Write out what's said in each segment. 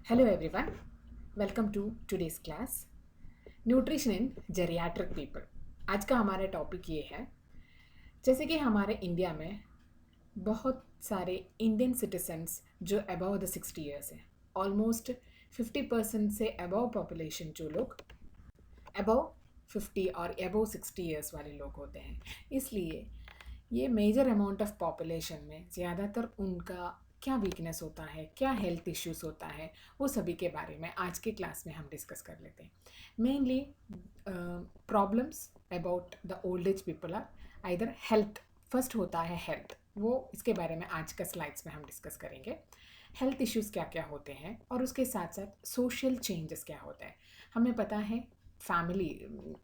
Hello everyone, welcome to today's class nutrition in geriatric people. आज का हमारा topic ये है, जैसे कि हमारे इंडिया में बहुत सारे इंडियन सिटीजन्स जो अबव द 60 ईयर्स हैं, ऑलमोस्ट 50% से अबव पॉपुलेशन जो लोग अबव 50 और अबव 60 ईयर्स वाले लोग होते हैं। इसलिए ये मेजर अमाउंट ऑफ पॉपुलेशन में ज़्यादातर उनका क्या वीकनेस होता है, क्या हेल्थ इश्यूज होता है, वो सभी के बारे में आज के क्लास में हम डिस्कस कर लेते हैं। Mainly problems about the old age people are either health, first होता है हेल्थ, वो इसके बारे में आज का स्लाइड्स में हम डिस्कस करेंगे। हेल्थ इश्यूज़ क्या क्या होते हैं और उसके साथ साथ सोशल चेंजेस क्या होता है। हमें पता है फैमिली,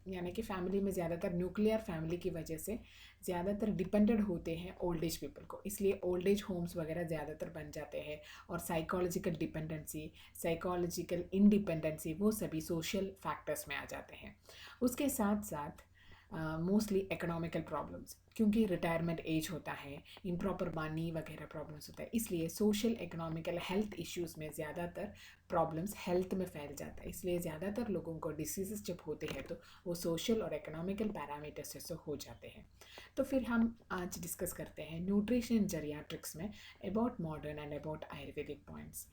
यानी कि फैमिली में ज़्यादातर न्यूक्लियर फैमिली की वजह से ज़्यादातर डिपेंडेंट होते हैं ओल्ड एज पीपल को, इसलिए ओल्ड एज होम्स वगैरह ज़्यादातर बन जाते हैं। और साइकोलॉजिकल डिपेंडेंसी, साइकोलॉजिकल इंडिपेंडेंसी, वो सभी सोशल फैक्टर्स में आ जाते हैं। उसके साथ साथ मोस्टली इकोनॉमिकल प्रॉब्लम्स, क्योंकि रिटायरमेंट एज होता है, इम्प्रॉपर मनी वगैरह प्रॉब्लम्स होता है, इसलिए सोशल इकोनॉमिकल हेल्थ इश्यूज़ में ज़्यादातर प्रॉब्लम्स हेल्थ में फैल जाता है। इसलिए ज़्यादातर लोगों को डिसीज़ जब होते हैं तो वो सोशल और इकोनॉमिकल पैरामीटर्स से हो जाते हैं। तो फिर हम आज डिस्कस करते हैं न्यूट्रिशन जेरियाट्रिक्स में about modern and about Ayurvedic points.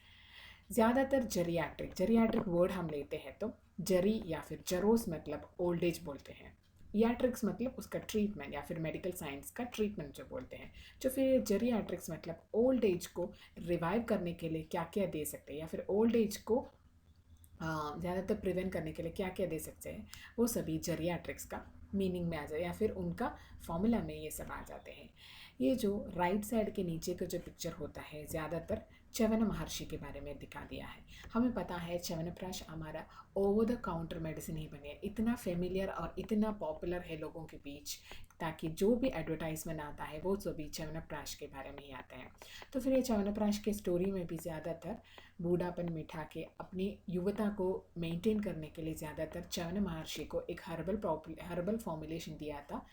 ज़्यादातर जेरियाट्रिक वर्ड हम लेते हैं तो जरी या फिर जरोस मतलब ओल्ड एज बोलते हैं, याट्रिक्स मतलब उसका ट्रीटमेंट या फिर मेडिकल साइंस का ट्रीटमेंट जो बोलते हैं। जो फिर जेरियाट्रिक्स मतलब ओल्ड एज को रिवाइव करने के लिए क्या क्या दे सकते हैं या फिर ओल्ड एज को ज़्यादातर प्रिवेंट करने के लिए क्या क्या दे सकते हैं, वो सभी जेरियाट्रिक्स का मीनिंग में आ जाए या फिर उनका फॉर्मूला में ये सब आ जाते हैं। ये जो राइट साइड के नीचे का जो पिक्चर होता है ज़्यादातर च्यवन महर्षि के बारे में दिखा दिया है। हमें पता है च्यवनप्राश हमारा ओवर द काउंटर मेडिसिन ही बने, इतना फेमिलियर और इतना पॉपुलर है लोगों के बीच, ताकि जो भी एडवर्टाइजमेंट आता है वो सभी च्यवनप्राश के बारे में ही आते हैं। तो फिर ये च्यवनप्राश के स्टोरी में भी ज़्यादातर बूढ़ापन मिठा के अपनी युवता को मेंटेन करने के लिए ज़्यादातर च्यवन महर्षि को एक हर्बल फॉर्मुलेशन दिया था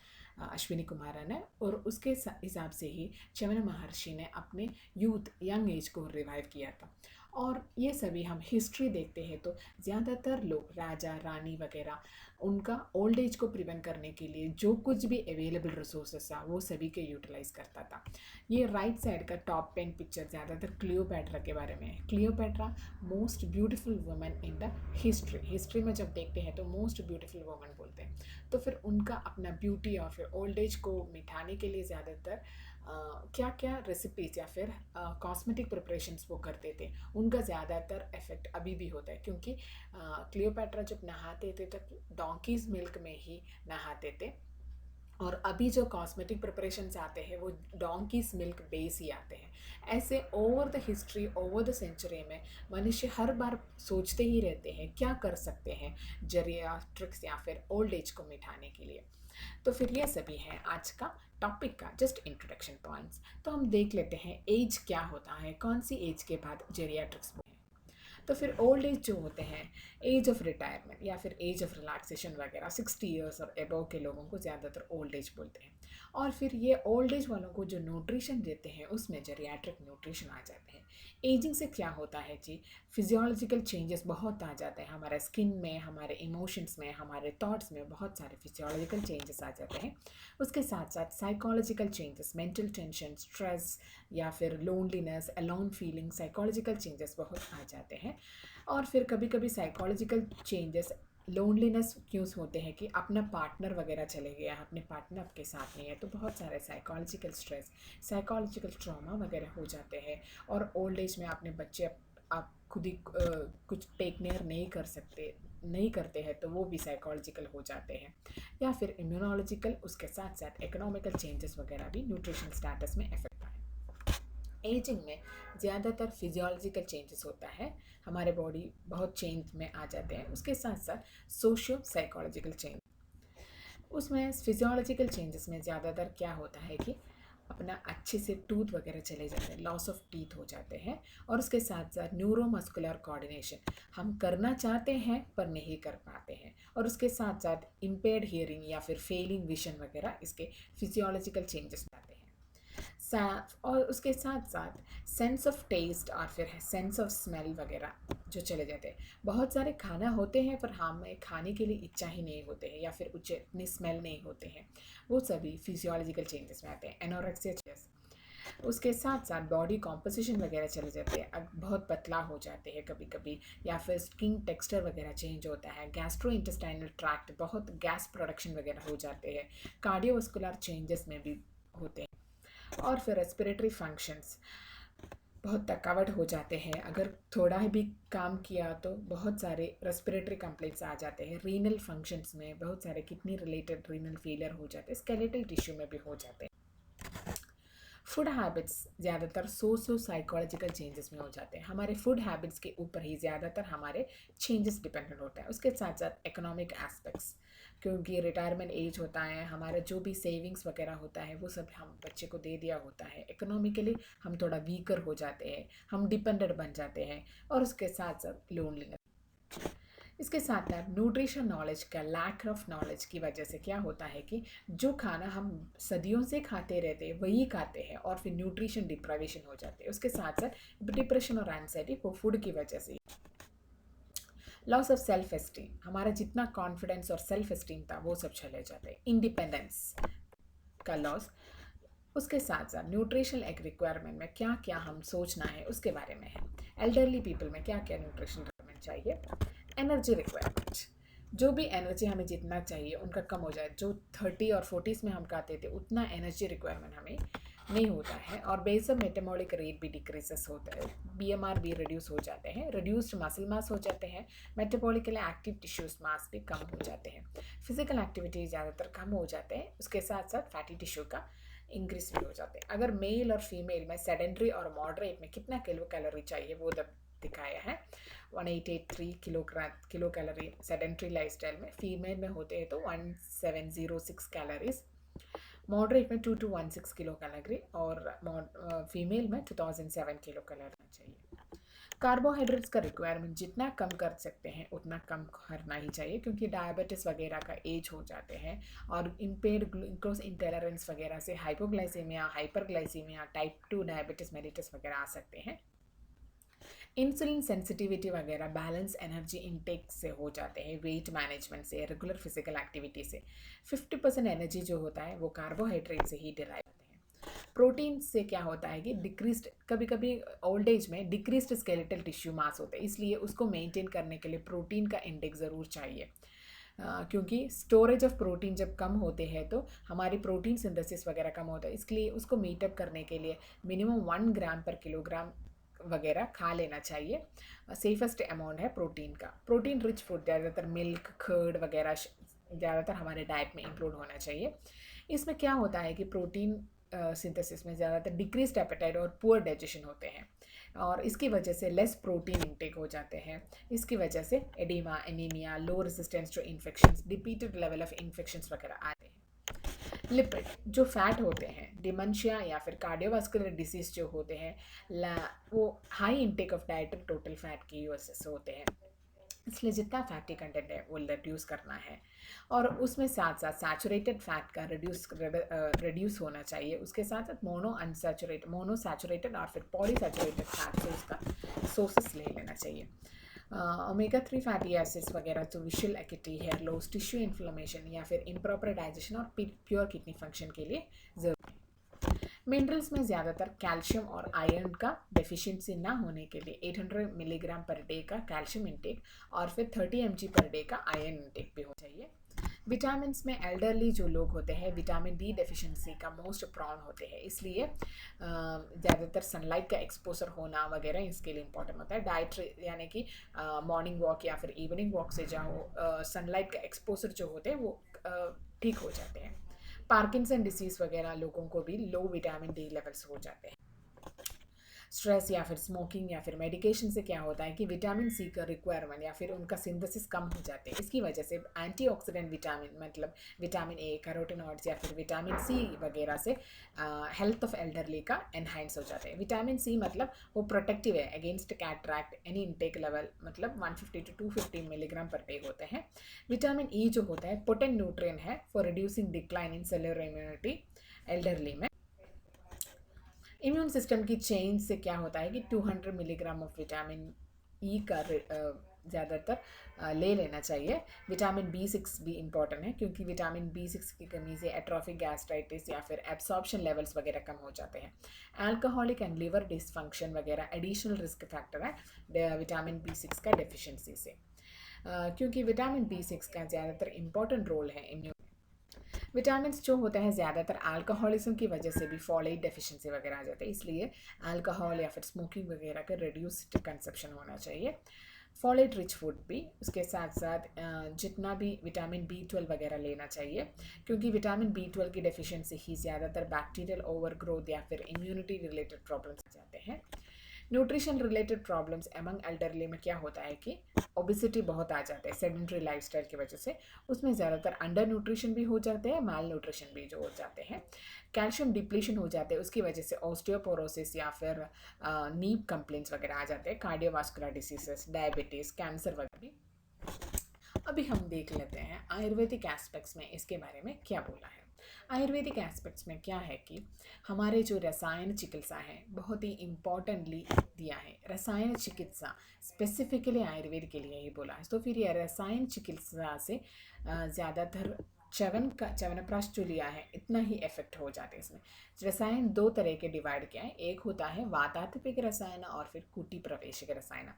अश्विनी कुमारा ने, और उसके हिसाब से ही च्यवन महर्षि ने अपने यूथ यंग एज को रिवाइव किया था। और ये सभी हम हिस्ट्री देखते हैं तो ज़्यादातर लोग राजा रानी वगैरह उनका ओल्ड एज को प्रिवेंट करने के लिए जो कुछ भी अवेलेबल रिसोर्सेस था वो सभी के यूटिलाइज करता था। ये राइट साइड का टॉप पेन पिक्चर ज़्यादातर क्लियोपैट्रा के बारे में है। Cleopatra most beautiful woman in the history में जब देखते हैं तो मोस्ट ब्यूटीफुल वुमन बोलते हैं। तो फिर उनका अपना ब्यूटी और फिर ओल्ड एज को मिटाने के लिए ज़्यादातर क्या क्या रेसिपीज या फिर कॉस्मेटिक प्रिपरेशंस वो करते थे, उनका ज़्यादातर इफेक्ट अभी भी होता है। क्योंकि क्लियोपैट्रा जब नहाते थे तो डोंकीज मिल्क में ही नहाते थे, और अभी जो कॉस्मेटिक प्रिपरेशंस आते हैं वो डोंकीज मिल्क बेस ही आते हैं। ऐसे over the history, over the century में मनुष्य हर बार सोचते ही रहते हैं क्या कर सकते हैं जेरियाट्रिक्स या फिर ओल्ड एज को मिटाने के लिए। तो फिर ये सभी है आज का टॉपिक का जस्ट इंट्रोडक्शन पॉइंट्स। तो हम देख लेते हैं एज क्या होता है, कौन सी एज के बाद जेरियाट्रिक्स। तो फिर ओल्ड एज जो होते हैं, एज ऑफ रिटायरमेंट या फिर एज ऑफ रिलैक्सेशन वगैरह 60 ईयर्स और एबव के लोगों को ज़्यादातर ओल्ड एज बोलते हैं। और फिर ये ओल्ड एज वालों को जो न्यूट्रिशन देते हैं उसमें जेरियाट्रिक न्यूट्रिशन आ जाते हैं। एजिंग से क्या होता है जी, फिजियोलॉजिकल चेंजेस बहुत आ जाते हैं, हमारे स्किन में, हमारे इमोशंस में, हमारे थॉट्स में बहुत सारे फिजियोलॉजिकल चेंजेस आ जाते हैं। उसके साथ साथ psychological changes, mental tension, stress या फिर loneliness, alone feeling, psychological changes बहुत आ जाते हैं। और फिर कभी कभी साइकोलॉजिकल चेंजेस, लोनलीनेस क्यों होते हैं कि अपना पार्टनर वगैरह चले गया, अपने पार्टनर आपके साथ नहीं है, तो बहुत सारे साइकोलॉजिकल स्ट्रेस, साइकोलॉजिकल ट्रॉमा वगैरह हो जाते हैं। और ओल्ड एज में अपने बच्चे आप खुद ही कुछ टेक केयर नहीं करते हैं तो वो भी साइकोलॉजिकल हो जाते हैं। या फिर इम्यूनोलॉजिकल, उसके साथ साथ इकोनॉमिकल चेंजेस वगैरह भी न्यूट्रिशन स्टेटस में इफेक्ट आए। एजिंग में ज़्यादातर फिजियोलॉजिकल चेंजेस होता है, हमारे बॉडी बहुत चेंज में आ जाते हैं। उसके साथ साथ सोशियो साइकोलॉजिकल चेंज, उसमें फिजियोलॉजिकल चेंजेस में ज़्यादातर क्या होता है कि अपना अच्छे से टूथ वगैरह चले जाते हैं, लॉस ऑफ टीथ हो जाते हैं। और उसके साथ साथ न्यूरोमस्कुलर कोऑर्डिनेशन, हम करना चाहते हैं पर नहीं कर पाते हैं। और उसके साथ साथ इम्पेयर्ड हियरिंग या फिर फेलिंग विजन वगैरह इसके फिजियोलॉजिकल चेंजेस आते हैं। और उसके साथ साथ सेंस ऑफ टेस्ट और फिर सेंस ऑफ स्मेल वगैरह जो चले जाते हैं। बहुत सारे खाना होते हैं पर हमें खाने के लिए इच्छा ही नहीं होते हैं या फिर उतनी स्मेल नहीं होते हैं, वो सभी फिजियोलॉजिकल चेंजेस में आते हैं, एनोरेक्सिया चेंजेस। उसके साथ साथ बॉडी कॉम्पोजिशन वगैरह चले जाते हैं, बहुत पतला हो जाते हैं कभी कभी, या फिर स्किन टेक्सचर वगैरह चेंज होता है, गैस्ट्रो इंटेस्टाइनल ट्रैक्ट बहुत गैस प्रोडक्शन वगैरह हो जाते हैं, कार्डियोवास्कुलर चेंजेस में भी होते हैं। और फिर रेस्पिरेटरी फंक्शंस बहुत थकावट हो जाते हैं, अगर थोड़ा भी काम किया तो बहुत सारे रेस्पिरेटरी कंप्लेंट्स आ जाते हैं। रीनल फंक्शंस में बहुत सारे किडनी रिलेटेड रीनल फेलियर हो जाते हैं, स्केलेटल टिश्यू में भी हो जाते हैं। फूड हैबिट्स ज़्यादातर सोशो साइकोलॉजिकल चेंजेस में हो जाते हैं, हमारे फूड हैबिट्स के ऊपर ही ज़्यादातर हमारे चेंजेस डिपेंडेंट होता है। उसके साथ साथ इकोनॉमिक एस्पेक्ट्स, क्योंकि रिटायरमेंट एज होता है, हमारा जो भी सेविंग्स वगैरह होता है वो सब हम बच्चे को दे दिया होता है, इकोनॉमिकली हम थोड़ा वीकर हो जाते हैं, हम डिपेंडेंट बन जाते हैं, और उसके साथ साथ लोनलीनेस। इसके साथ साथ न्यूट्रिशन नॉलेज का लैक ऑफ नॉलेज की वजह से क्या होता है कि जो खाना हम सदियों से खाते रहते हैं वही खाते हैं, और फिर न्यूट्रिशन डिप्राइवेशन हो जाते हैं। उसके साथ साथ डिप्रेशन और एंजाइटी वो फूड की वजह से। लॉस ऑफ सेल्फ एस्टीम, हमारा जितना कॉन्फिडेंस और सेल्फ एस्टीम था वो सब चले जाते हैं। इंडिपेंडेंस का लॉस। उसके साथ साथ न्यूट्रिशनल एक रिक्वायरमेंट में क्या क्या हम सोचना है उसके बारे में है। एल्डरली पीपल में क्या क्या न्यूट्रिशन रिक्वायरमेंट चाहिए। एनर्जी रिक्वायरमेंट, जो भी एनर्जी हमें जितना चाहिए उनका कम हो जाए, जो 30 और 40s में हम खाते थे उतना एनर्जी रिक्वायरमेंट हमें नहीं होता है, और बेसल मेटाबॉलिक रेट भी डिक्रीजेस होता है, बीएमआर भी रिड्यूस हो जाते हैं, रिड्यूस्ड मसल मास हो जाते हैं, मेटाबॉलिकली एक्टिव टिश्यूज मास भी कम हो जाते हैं, फिजिकल एक्टिविटी ज़्यादातर कम हो जाते हैं। उसके साथ साथ फैटी टिश्यू का इंक्रीज भी हो जाते हैं। अगर मेल और फीमेल में सेडेंट्री और मॉडरेट में कितना कैलोरी चाहिए वो दिखाया है। 1883 किलो कैलोरी सेडेंट्री लाइफस्टाइल में, फीमेल में होते हैं तो 1706 कैलोरीज, मॉडरेट में 2216 किलो कैलोरी, और फीमेल में 2007 किलो कैलोरी चाहिए। कार्बोहाइड्रेट्स का रिक्वायरमेंट जितना कम कर सकते हैं उतना कम करना ही चाहिए, क्योंकि डायबिटीज़ वगैरह का एज हो जाते हैं, और इम्पेयर्ड ग्लूकोज इंटॉलरेंस वगैरह से hypoglycaemia, hyperglycaemia, type 2 diabetes mellitus वगैरह आ सकते हैं। इंसुलिन सेंसिटिविटी वगैरह बैलेंस एनर्जी इनटेक से हो जाते हैं, वेट मैनेजमेंट से, रेगुलर फिजिकल एक्टिविटी से। 50% एनर्जी जो होता है वो कार्बोहाइड्रेट से ही डिराइव होते हैं। प्रोटीन से क्या होता है कि डिक्रीस्ड, कभी कभी ओल्ड एज में डिक्रीस्ड स्केलेटल टिश्यू मास होता है, इसलिए उसको मेंटेन करने के लिए प्रोटीन का इंटेक ज़रूर चाहिए। क्योंकि स्टोरेज ऑफ प्रोटीन जब कम होते हैं तो हमारी प्रोटीन सिंथेसिस वगैरह कम होता है, इसलिए उसको मीटअप करने के लिए मिनिमम 1 ग्राम पर किलोग्राम वगैरह खा लेना चाहिए। सेफेस्ट अमाउंट है प्रोटीन का। प्रोटीन रिच फूड ज़्यादातर मिल्क, कर्ड वगैरह ज़्यादातर हमारे डाइट में इंक्लूड होना चाहिए। इसमें क्या होता है कि प्रोटीन सिंथेसिस में ज़्यादातर डिक्रीज्ड एपेटाइट और पुअर डाइजेशन होते हैं, और इसकी वजह से लेस प्रोटीन इंटेक हो जाते हैं। इसकी वजह से oedema, anaemia, low resistance to infections, repeated level of infections वगैरह आते हैं। लिपिड जो फैट होते हैं, डिमेंशिया या फिर कार्डियोवास्कुलर डिसीज जो होते हैं, वो high intake of diet total fat की वजह से होते हैं, इसलिए जितना फैटी कंटेंट है वो रिड्यूस करना है, और उसमें साथ साथ सैचुरेटेड फैट का रिड्यूस होना चाहिए। उसके साथ साथ मोनोसैचुरेटेड और फिर पॉलीसैचुरेटेड फैट से उसका सोर्सेस ले लेना चाहिए। ओमेगा 3 फैटी एसिड्स वगैरह तो visual acuity, hair loss, tissue inflammation या फिर इम्प्रॉपर डाइजेशन और प्योर किडनी फंक्शन के लिए जरूरी है। मिनरल्स में ज़्यादातर कैल्शियम और आयरन का डेफिशिएंसी ना होने के लिए 800 मिलीग्राम पर डे का कैल्शियम इंटेक और फिर 30 mg पर डे का आयरन इंटेक भी होना चाहिए। विटामिन में एल्डरली जो लोग होते हैं विटामिन डी डेफिशिएंसी का मोस्ट प्रॉन होते हैं, इसलिए ज़्यादातर सनलाइट का एक्सपोजर होना वगैरह इसके लिए इंपॉर्टेंट होता है। डाइट यानी कि मॉर्निंग वॉक या फिर इवनिंग वॉक से जाओ, सनलाइट का एक्सपोजर जो होते हैं वो ठीक हो जाते हैं। पार्किंसन डिसीज़ वगैरह लोगों को भी लो विटामिन डी लेवल्स हो जाते हैं। स्ट्रेस या फिर स्मोकिंग या फिर मेडिकेशन से क्या होता है कि विटामिन सी का रिक्वायरमेंट या फिर उनका सिंथेसिस कम हो जाते हैं, इसकी वजह से एंटीऑक्सीडेंट विटामिन मतलब विटामिन ए, कैरोटीनॉइड्स या फिर विटामिन सी वगैरह से हेल्थ ऑफ एल्डरली का एनहांस हो जाते हैं। विटामिन सी मतलब वो प्रोटेक्टिव है against cataract, any intake level मतलब 150 to 250 मिलीग्राम पर डे होते हैं। विटामिन ई जो होता है पोटेंट न्यूट्रिएंट है for reducing decline in cellular immunity elderly में। इम्यून सिस्टम की चेंज से क्या होता है कि 200 मिलीग्राम ऑफ विटामिन ई का ज़्यादातर ले लेना चाहिए। विटामिन B6 भी इम्पॉर्टेंट है, क्योंकि विटामिन B6 की कमी से एट्रोफिक गैस्ट्राइटिस या फिर एब्सॉर्प्शन लेवल्स वगैरह कम हो जाते हैं। अल्कोहलिक एंड लिवर डिसफंक्शन वगैरह एडिशनल रिस्क फैक्टर है विटामिन B6 का डेफिशिएंसी से। क्योंकि विटामिन B6 का ज़्यादातर इम्पॉर्टेंट रोल है इम्यून। विटामिन जो होता है ज़्यादातर अल्कोहलिज्म की वजह से भी फोलेट डेफिशिएंसी वगैरह आ जाता है, इसलिए अल्कोहल या फिर स्मोकिंग वगैरह का रिड्यूस्ड कंजप्शन होना चाहिए। फोलेट रिच फूड भी, उसके साथ साथ जितना भी विटामिन B12 वगैरह लेना चाहिए, क्योंकि विटामिन B12 की डेफिशिएंसी ही ज़्यादातर बैक्टीरियल ओवरग्रोथ या फिर इम्यूनिटी रिलेटेड प्रॉब्लम्स आ जाते हैं। Nutrition related problems among elderly में क्या होता है कि ओबिसिटी बहुत आ जाता है सेडेंटरी लाइफस्टाइल की वजह से। उसमें ज़्यादातर अंडर न्यूट्रिशन भी हो जाते हैं, माल न्यूट्रिशन भी जो हो जाते हैं। कैल्शियम डिप्लीशन हो जाते हैं, उसकी वजह से ऑस्टियोपोरोसिस या फिर नी कंप्लेंट्स वगैरह आ जाते हैं, कार्डियोवास्कुलर डिसीजेस, डायबिटीज़, कैंसर वगैरह भी। अभी हम देख लेते हैं आयुर्वेदिक एस्पेक्ट्स में इसके बारे में क्या बोला है। आयुर्वेदिक एस्पेक्ट्स में क्या है कि हमारे जो रसायन चिकित्सा है बहुत ही इम्पॉर्टेंटली दिया है। रसायन चिकित्सा स्पेसिफिकली आयुर्वेद के लिए ही बोला है। तो फिर यह रसायन चिकित्सा से ज़्यादातर च्यवनप्राश जो लिया है इतना ही इफेक्ट हो जाते हैं। इसमें रसायन दो तरह के डिवाइड किया है, एक होता है वातातिपिक रसायन और फिर कुटी प्रवेशिक रसायन।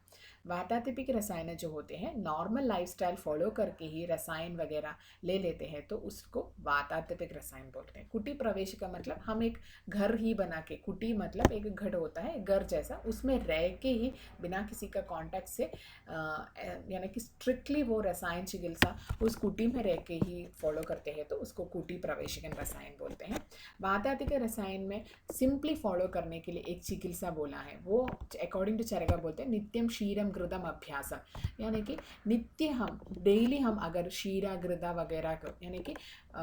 वातातिपिक रसायन जो होते हैं नॉर्मल लाइफस्टाइल फॉलो करके ही रसायन वगैरह ले लेते हैं, तो उसको वातातिपिक रसायन बोलते हैं। कुटी प्रवेश का मतलब हम एक घर ही बना के, कुटी मतलब एक घर होता है घर जैसा, उसमें रह के ही बिना किसी का कांटेक्ट से यानी कि स्ट्रिक्टली वो रसायन चिकित्सा उस कुटी में रह के ही फॉलो करते हैं, तो उसको कुटी प्रवेशिकन रसायन बोलते हैं। वातातिक रसायन में सिंपली फॉलो करने के लिए एक चिकित्सा बोला है, वो अकॉर्डिंग टू चरगा बोलते हैं नित्यम क्षीरम घृतम अभ्यासम, यानी कि नित्य हम डेली हम अगर शीरा घृता वगैरह को यानी कि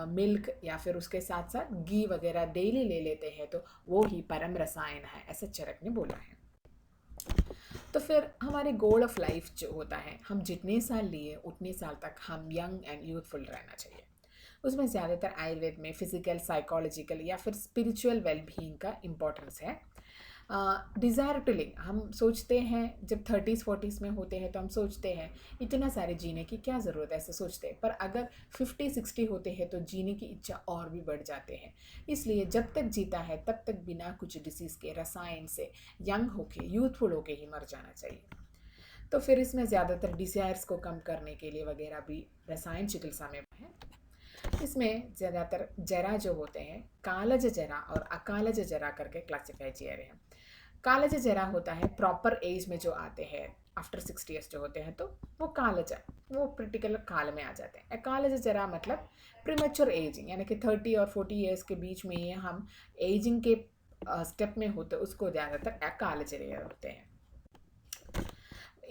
मिल्क या फिर उसके साथ साथ घी वगैरह डेली ले लेते हैं तो वो ही परम रसायन है, ऐसा चरक ने बोला है। तो फिर हमारे गोल ऑफ लाइफ जो होता है, हम जितने साल लिए उतने साल तक हम यंग एंड यूथफुल रहना चाहिए। उसमें ज़्यादातर आयुर्वेद में फिजिकल, साइकोलॉजिकल या फिर स्पिरिचुअल वेलबींग का इम्पोर्टेंस है। डिज़ायर टू लिव, हम सोचते हैं जब 30s 40s में होते हैं तो हम सोचते हैं इतना सारे जीने की क्या ज़रूरत है, ऐसे सोचते हैं। पर अगर 50-60 होते हैं तो जीने की इच्छा और भी बढ़ जाते हैं। इसलिए जब तक जीता है तब तक बिना कुछ डिसीज़ के, रसायन से यंग होके, यूथफुल होके ही मर जाना चाहिए। तो फिर इसमें ज़्यादातर डिज़ायर्स को कम करने के लिए वगैरह भी रसायन चिकित्सा में है। इसमें ज़्यादातर जरा जो होते हैं कालज जरा और अकालज जरा करके क्लासिफाई किए गए हैं। कालज जरा होता है प्रॉपर एज में जो आते हैं आफ्टर 60 ईयर्स जो होते हैं, तो वो कालज वो पर्टिकुलर काल में आ जाते हैं। अकालज जरा मतलब प्रीमेच्योर एजिंग, यानी कि 30 और 40 ईयर्स के बीच में ये हम एजिंग के स्टेप में होते, उसको ज़्यादातर अकालज होते हैं।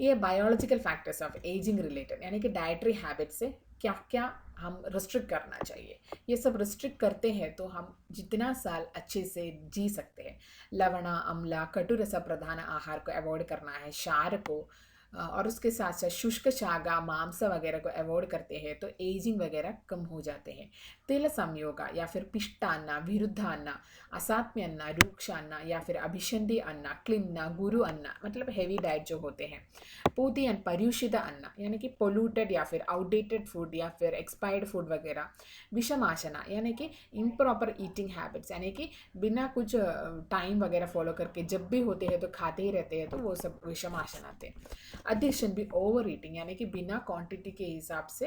ये biological factors of ageing related, यानी कि डाइटरी हैबिट से क्या क्या हम रिस्ट्रिक्ट करना चाहिए, ये सब रिस्ट्रिक्ट करते हैं तो हम जितना साल अच्छे से जी सकते हैं। लवणा, अम्ला, कटु रस प्रधान आहार को अवॉइड करना है, क्षार को और उसके साथ साथ शुष्क शागा, मांस वगैरह को अवॉइड करते हैं तो एजिंग वगैरह कम हो जाते हैं। तिल संयोगा या फिर पिष्टान्न, विरुद्धान्न, असात्म्य अन्न, रूक्षान्न या फिर अभिषंधी अन्न, क्लिन्न, गुरु अन्न मतलब हेवी डाइट जो होते हैं। पूती अन्न, पर्यूषित अन्न यानी कि पोल्यूटेड या फिर आउटडेटेड फूड या फिर एक्सपायर्ड फूड वगैरह। विषमाशना यानी कि इम्प्रॉपर ईटिंग हैबिट्स, यानी कि बिना कुछ टाइम वगैरह फॉलो करके जब भी होते हैं तो खाते ही रहते हैं, तो वो सब विषमाशन आते हैं। एडिक्शन भी ओवर ईटिंग, यानी कि बिना क्वांटिटी के हिसाब से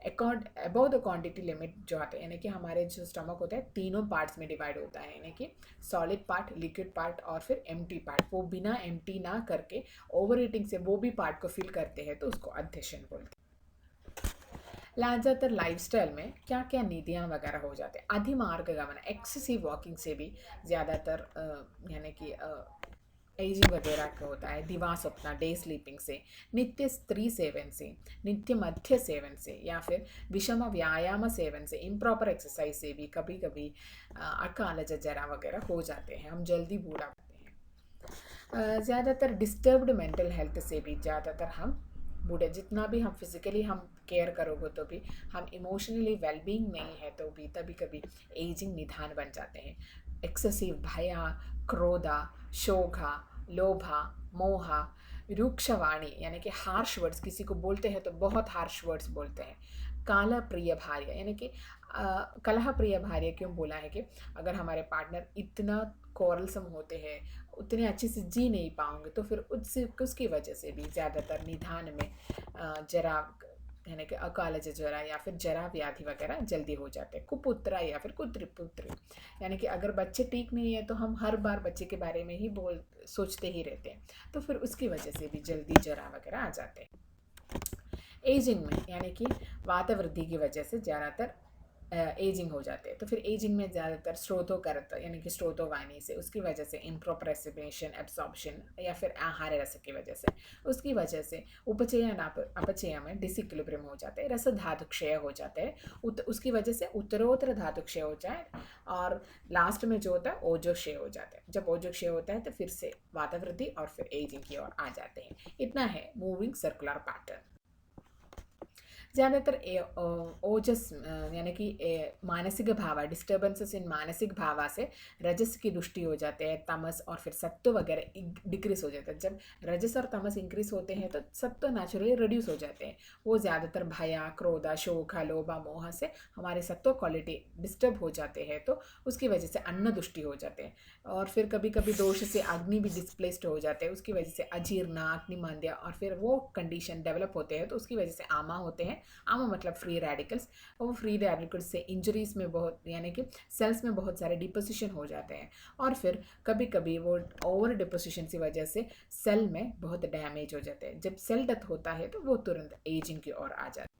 अबाउ द क्वांटिटी लिमिट जो आते हैं, यानी कि हमारे जो स्टमक होता है तीनों पार्ट्स में डिवाइड होता है, यानी कि सॉलिड पार्ट, लिक्विड पार्ट और फिर एम्प्टी पार्ट। वो बिना एम्प्टी ना करके ओवर ईटिंग से वो भी पार्ट को फिल करते हैं तो उसको अध्यशन बोलते हैं। ज़्यादातर लाइफस्टाइल में क्या क्या नीतियाँ वगैरह हो जाते हैं। अधिमार्ग गमन, एक्सेसिव वॉकिंग से भी ज़्यादातर यानी कि एजिंग वगैरह का होता है। दिवा स्वप्न, डे स्लीपिंग से, नित्य स्त्री सेवन से, नित्य मध्य सेवन से या फिर विषम व्यायाम सेवन से, इम्प्रॉपर एक्सरसाइज से भी कभी कभी अकालज जरा वगैरह हो जाते हैं, हम जल्दी बूढ़ा होते हैं। ज़्यादातर डिस्टर्ब्ड मेंटल हेल्थ से भी ज़्यादातर हम बूढ़े, जितना भी हम फिजिकली हम केयर करोगे तो भी हम इमोशनली वेलबींग नहीं है तो भी तभी कभी एजिंग निदान बन जाते हैं। एक्सेसिव भया, क्रोधा, शोभा, लोभा, मोहा, रूक्षवाणी यानी कि हार्श वर्ड्स, किसी को बोलते हैं तो बहुत हार्श वर्ड्स बोलते हैं। काला प्रिय भार्य यानी कि कलह प्रिय भार्य क्यों बोला है कि अगर हमारे पार्टनर इतना कॉरलसम होते हैं, उतने अच्छे से जी नहीं पाओगे, तो फिर उसकी वजह से भी ज़्यादातर निदान में जरा यानी कि अकाल ज्वरा या फिर जरा व्याधि वगैरह जल्दी हो जाते हैं। कुपुत्रा या फिर कुत्रिपुत्री यानी कि अगर बच्चे ठीक नहीं है तो हम हर बार बच्चे के बारे में ही सोचते ही रहते हैं, तो फिर उसकी वजह से भी जल्दी जरा वगैरह आ जाते हैं। एजिंग में यानी कि वातावृद्धि की वजह से ज़्यादातर एजिंग हो जाते हैं, तो फिर एजिंग में ज़्यादातर स्रोतोकर्त यानी कि स्रोतोवाणी से, उसकी वजह से इम्प्रॉपर रेसिपिएशन, एब्सॉर्प्शन या फिर आहार रस की वजह से, उसकी वजह से उपचय अपचय में डिसिक्विलिब्रियम हो जाते हैं, रस धातु क्षय हो जाते हैं, उसकी वजह से उत्तरोत्तर धातु क्षय हो जाए, और लास्ट में जो होता है ओजो क्षय हो जाता है। जब ओजो क्षय होता है तो फिर से वातावृद्धि और फिर एजिंग की ओर आ जाते हैं। इतना है मूविंग सर्कुलर पैटर्न। ज़्यादातर ओजस यानी कि मानसिक भाव, डिस्टर्बेंसेस इन मानसिक भाव से रजस की दुष्टि हो जाते हैं, तमस और फिर सत्व वगैरह डिक्रीज हो जाता है। जब रजस और तमस इंक्रीज होते हैं तो सत्व नेचुरली रिड्यूस हो जाते हैं। वो ज़्यादातर भया, क्रोधा, शोक, लोभा, मोह से हमारे सत्व क्वालिटी डिस्टर्ब हो जाते हैं, तो उसकी वजह से अन्न दुष्टि हो जाते हैं। और फिर कभी कभी दोष से अग्नि भी डिस्प्लेस्ड हो जाते हैं, उसकी वजह से अजीर्ण, अग्निमांद्य और फिर वो कंडीशन डेवलप होते हैं, तो उसकी वजह से आमा होते हैं। आमा मतलब फ्री रेडिकल्स, और वो फ्री रेडिकल्स से इंजरीज में बहुत यानी कि सेल्स में बहुत सारे डिपोजिशन हो जाते हैं, और फिर कभी कभी वो ओवर डिपोजिशन की वजह से सेल में बहुत डैमेज हो जाते हैं। जब सेल डेथ होता है तो वो तुरंत एजिंग की ओर आ जाता है।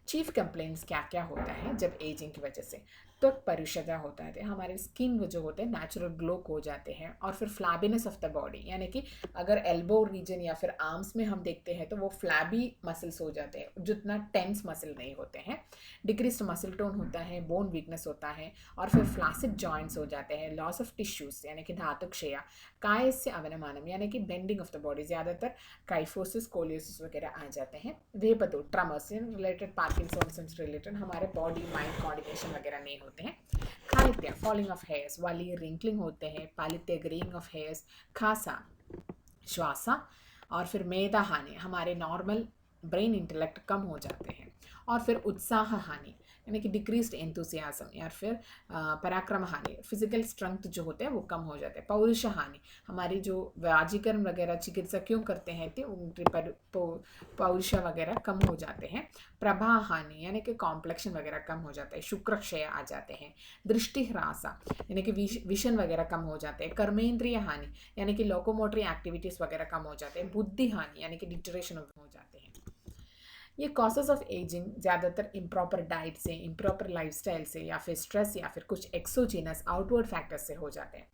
चीफ कंप्लेंट्स क्या क्या होता है जब एजिंग की वजह से? त्वक परिशुद्धता होता है, हमारे स्किन जो होते हैं नेचुरल ग्लो हो जाते हैं, और फिर फ्लैबीनेस ऑफ द बॉडी यानी कि अगर एल्बो रीजन या फिर आर्म्स में हम देखते हैं तो वो फ्लैबी मसल्स हो जाते हैं, जितना टेंस मसल नहीं होते हैं। डिक्रीज मसल टोन होता है, बोन वीकनेस होता है, और फिर फ्लासिड जॉइंट्स हो जाते हैं, लॉस ऑफ टिश्यूज यानी कि धातु क्षय, काय से अवनमानम यानी कि बेंडिंग ऑफ द बॉडी, ज़्यादातर काइफोसिस, कोलियोसिस वगैरह आ जाते हैं। वेपतो ट्रमर्स रिलेटेड, पार्किंसंस रिलेटेड, हमारे बॉडी माइंड कोऑर्डिनेशन वगैरह नहीं होते हैं। खालित्य फॉलिंग ऑफ हेयर्स, वाली रिंकलिंग होते हैं, पालित्य ग्रेइंग ऑफ हेयर्स, खासा श्वासा, और फिर मेधा हानि, हमारे नॉर्मल ब्रेन इंटेलेक्ट कम हो जाते हैं, और फिर उत्साह हानि यानी कि डिक्रीज्ड एंथुसियाज्म, या फिर पराक्रम हानि, फिजिकल स्ट्रेंथ जो होते हैं वो कम हो जाते हैं। पौरुष हानि, हमारी जो व्याजीकरण वगैरह चिकित्सा क्यों करते हैं तो उनके पौरुष वगैरह कम हो जाते हैं। प्रभा हानि यानी कि कॉम्प्लेक्शन वगैरह कम हो जाता है। शुक्र क्षय आ जाते हैं। दृष्टि ह्रासा यानी कि विशन वगैरह कम हो जाते हैं। कर्मेंद्रिय हानि यानी कि लोकोमोटरी एक्टिविटीज़ वगैरह कम हो जाते हैं। बुद्धि हानि यानी कि डिटरेशन हो जाते हैं। ये कॉजेज ऑफ एजिंग ज़्यादातर इम्प्रॉपर डाइट से, इम्प्रॉपर लाइफस्टाइल से, या फिर स्ट्रेस या फिर कुछ एक्सोजीनस आउटवर्ड फैक्टर्स से हो जाते हैं।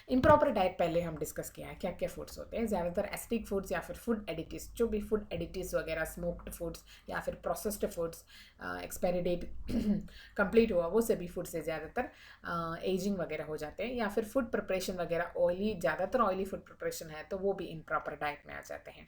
इम्प्रॉपर डाइट पहले हम डिस्कस किया है, क्या क्या फूड्स होते हैं। ज़्यादातर एसिडिक फूड्स या फिर फूड एडिटिव्स, जो भी फूड एडिटिव्स वगैरह, स्मोक्ड फूड्स या फिर processed foods, expiry date complete हुआ वो सभी फूड से ज़्यादातर एजिंग वगैरह हो जाते हैं। या फिर फूड प्रिपरेशन वगैरह ऑयली, ज़्यादातर ऑयली फूड प्रिपरेशन है तो वो भी इम्प्रॉपर डाइट में आ जाते हैं।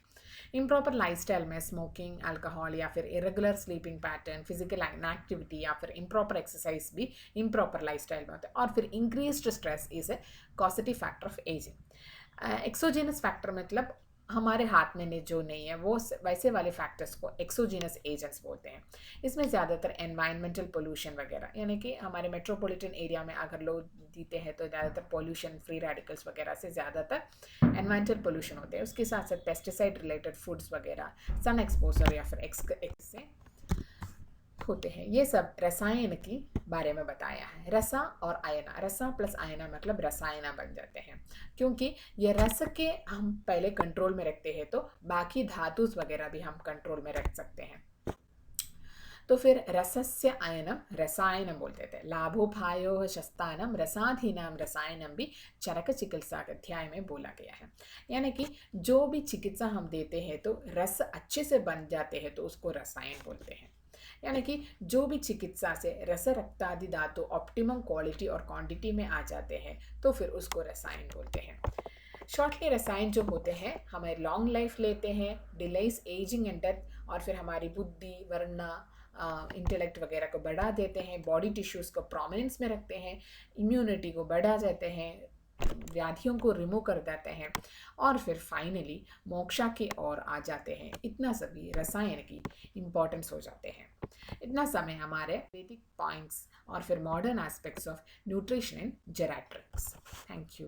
इम्प्रॉपर लाइफस्टाइल में स्मोकिंग, अल्कोहल या फिर irregular sleeping pattern, physical inactivity या फिर इम्प्रॉपर एक्सरसाइज भी इम्प्रॉपर लाइफस्टाइल में होता है। और फिर increased stress is a causative factor of ageing. Exogenous factor मतलब हमारे हाथ में जो नहीं है वो वैसे वाले फैक्टर्स को एक्सोजीनस एजेंट्स बोलते हैं। इसमें ज़्यादातर एनवायरमेंटल पोल्यूशन वगैरह यानी कि हमारे मेट्रोपॉलिटन एरिया में अगर लोग जीते हैं तो ज़्यादातर पोल्यूशन, फ्री रेडिकल्स वगैरह से ज़्यादातर एनवायरमेंटल पोल्यूशन होते हैं। उसके साथ साथ पेस्टिसाइड रिलेटेड फूड्स वगैरह, सन एक्सपोजर या फिर एक्स से होते हैं। ये सब रसायन की बारे में बताया है। रसा और आयना, रसा प्लस आयना मतलब रसायना बन जाते हैं, क्योंकि ये रस के हम पहले कंट्रोल में रखते हैं तो बाकी धातुस वगैरह भी हम कंट्रोल में रख सकते हैं। तो फिर रसस्य आयनम रसायनम बोलते थे। लाभोपायो शस्तानम रसाधीनाम रसायनम भी चरक चिकित्सा अध्याय में बोला गया है। यानी कि जो भी चिकित्सा हम देते हैं तो रस अच्छे से बन जाते हैं तो उसको रसायन बोलते हैं। यानी कि जो भी चिकित्सा से रस, रक्तादि धातु ऑप्टिमम क्वालिटी और क्वांटिटी में आ जाते हैं तो फिर उसको रसायन बोलते हैं। शॉर्टली रसायन जो होते हैं हमें लॉन्ग लाइफ लेते हैं, डिलेस एजिंग एंड डेथ, और फिर हमारी बुद्धि, वर्णा, इंटेलेक्ट वगैरह को बढ़ा देते हैं, बॉडी टिश्यूज़ को प्रोमिनेंस में रखते हैं, इम्यूनिटी को बढ़ा जाते हैं, व्याधियों को रिमूव कर देते हैं और फिर फाइनली मोक्षा की ओर आ जाते हैं। इतना सभी रसायन की इम्पोर्टेंस हो जाते हैं। इतना समय हमारे वैदिक पॉइंट्स और फिर modern aspects of nutrition and geriatrics. Thank you.